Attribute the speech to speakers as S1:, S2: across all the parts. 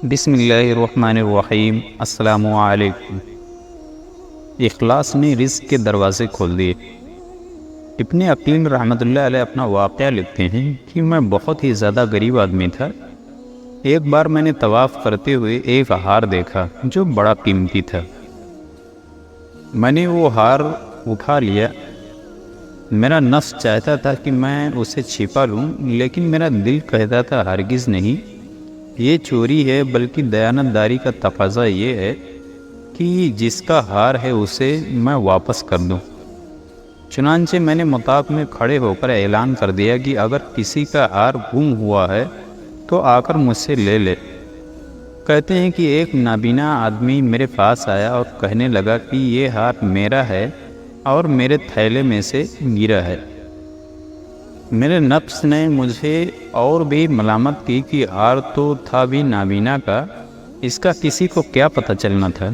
S1: بسم اللہ الرحمن الرحیم۔ السلام علیکم۔ اخلاص نے رزق کے دروازے کھول دیے۔ ابن عقیل رحمۃ اللہ علیہ اپنا واقعہ لکھتے ہیں کہ میں بہت ہی زیادہ غریب آدمی تھا۔ ایک بار میں نے طواف کرتے ہوئے ایک ہار دیکھا جو بڑا قیمتی تھا۔ میں نے وہ ہار اٹھا لیا۔ میرا نفس چاہتا تھا کہ میں اسے چھپا لوں، لیکن میرا دل کہتا تھا ہرگز نہیں، یہ چوری ہے، بلکہ دیانتداری کا تقاضا یہ ہے کہ جس کا ہار ہے اسے میں واپس کر دوں۔ چنانچہ میں نے مطاف میں کھڑے ہو کر اعلان کر دیا کہ اگر کسی کا ہار گم ہوا ہے تو آ کر مجھ سے لے لے۔ کہتے ہیں کہ ایک نابینا آدمی میرے پاس آیا اور کہنے لگا کہ یہ ہار میرا ہے اور میرے تھیلے میں سے گرا ہے۔ میرے نفس نے مجھے اور بھی ملامت کی کہ ہار تو تھا بھی نابینا کا، اس کا کسی کو کیا پتہ چلنا تھا۔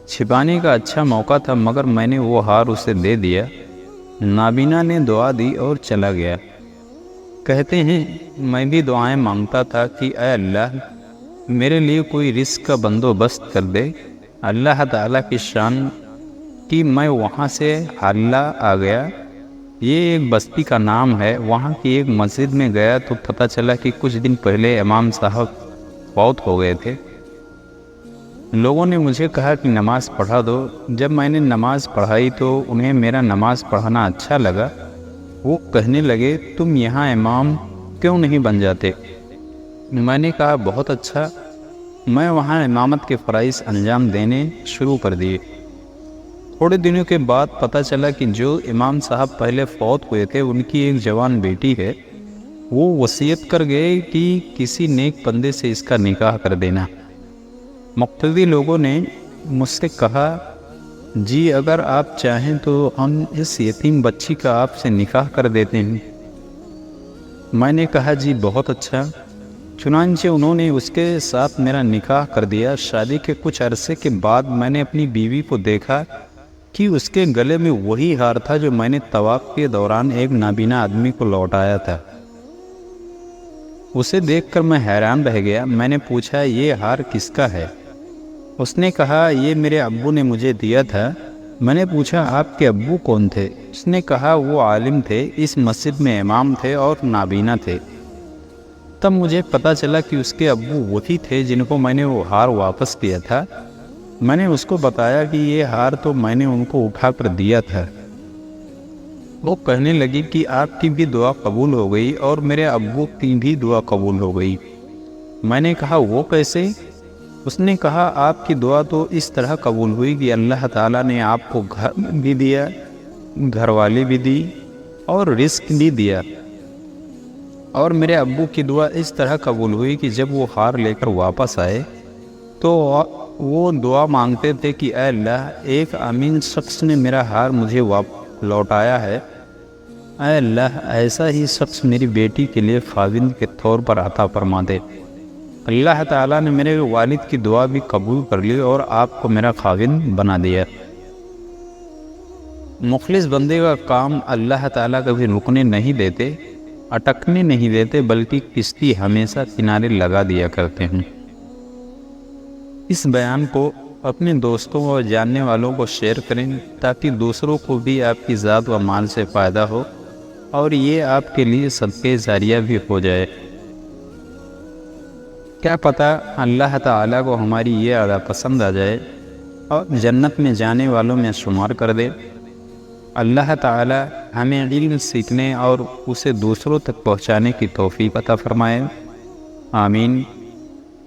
S1: چھپانے کا اچھا موقع تھا، مگر میں نے وہ ہار اسے دے دیا۔ نابینا نے دعا دی اور چلا گیا۔ کہتے ہیں میں بھی دعائیں مانگتا تھا کہ اے اللہ، میرے لیے کوئی رزق کا بندوبست کر دے۔ اللہ تعالیٰ کی شان کہ میں وہاں سے حلہ آ گیا۔ یہ ایک بستی کا نام ہے۔ وہاں کی ایک مسجد میں گیا تو پتہ چلا کہ کچھ دن پہلے امام صاحب فوت ہو گئے تھے۔ لوگوں نے مجھے کہا کہ نماز پڑھا دو۔ جب میں نے نماز پڑھائی تو انہیں میرا نماز پڑھانا اچھا لگا۔ وہ کہنے لگے تم یہاں امام کیوں نہیں بن جاتے؟ میں نے کہا بہت اچھا۔ میں وہاں امامت کے فرائض انجام دینے شروع کر دیے۔ تھوڑے دنوں کے بعد پتہ چلا کہ جو امام صاحب پہلے فوت ہوئے تھے ان کی ایک جوان بیٹی ہے۔ وہ وصیت کر گئے کہ کسی نیک بندے سے اس کا نکاح کر دینا۔ مقتدی لوگوں نے مجھ سے کہا جی اگر آپ چاہیں تو ہم اس یتیم بچی کا آپ سے نکاح کر دیتے ہیں۔ میں نے کہا جی بہت اچھا۔ چنانچہ انہوں نے اس کے ساتھ میرا نکاح کر دیا۔ شادی کے کچھ عرصے کے بعد میں نے اپنی بیوی کو دیکھا کہ اس کے گلے میں وہی ہار تھا جو میں نے طواف کے دوران ایک نابینا آدمی کو لوٹایا تھا۔ اسے دیکھ کر میں حیران رہ گیا۔ میں نے پوچھا یہ ہار کس کا ہے؟ اس نے کہا یہ میرے ابو نے مجھے دیا تھا۔ میں نے پوچھا آپ کے ابو کون تھے؟ اس نے کہا وہ عالم تھے، اس مسجد میں امام تھے اور نابینا تھے۔ تب مجھے پتہ چلا کہ اس کے ابو وہی تھے جن کو میں نے وہ ہار واپس کیا تھا۔ میں نے اس کو بتایا کہ یہ ہار تو میں نے ان کو اٹھا کر دیا تھا۔ وہ کہنے لگی کہ آپ کی بھی دعا قبول ہو گئی اور میرے ابو کی بھی دعا قبول ہو گئی۔ میں نے کہا وہ کیسے؟ اس نے کہا آپ کی دعا تو اس طرح قبول ہوئی کہ اللہ تعالیٰ نے آپ کو گھر بھی دیا، گھر والی بھی دی اور رزق بھی دیا۔ اور میرے ابو کی دعا اس طرح قبول ہوئی کہ جب وہ ہار لے کر واپس آئے تو وہ دعا مانگتے تھے کہ اے اللہ، ایک امین شخص نے میرا ہار مجھے لوٹایا ہے، اے اللہ ایسا ہی شخص میری بیٹی کے لیے خاوند کے طور پر عطا فرما دے۔ اللہ تعالیٰ نے میرے والد کی دعا بھی قبول کر لی اور آپ کو میرا خاوند بنا دیا۔ مخلص بندے کا کام اللہ تعالیٰ کبھی رکنے نہیں دیتے، اٹکنے نہیں دیتے، بلکہ کشتی ہمیشہ کنارے لگا دیا کرتے ہیں۔ اس بیان کو اپنے دوستوں اور جاننے والوں کو شیئر کریں تاکہ دوسروں کو بھی آپ کی ذات و مال سے فائدہ ہو اور یہ آپ کے لیے صدقہ جاریہ بھی ہو جائے۔ کیا پتہ اللہ تعالیٰ کو ہماری یہ ادا پسند آ جائے اور جنت میں جانے والوں میں شمار کر دے۔ اللہ تعالیٰ ہمیں علم سیکھنے اور اسے دوسروں تک پہنچانے کی توفیق عطا فرمائے۔ آمین۔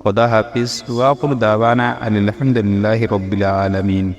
S1: خدا حافظ۔ وآخر دعوانا الحمد للہ رب العالمین۔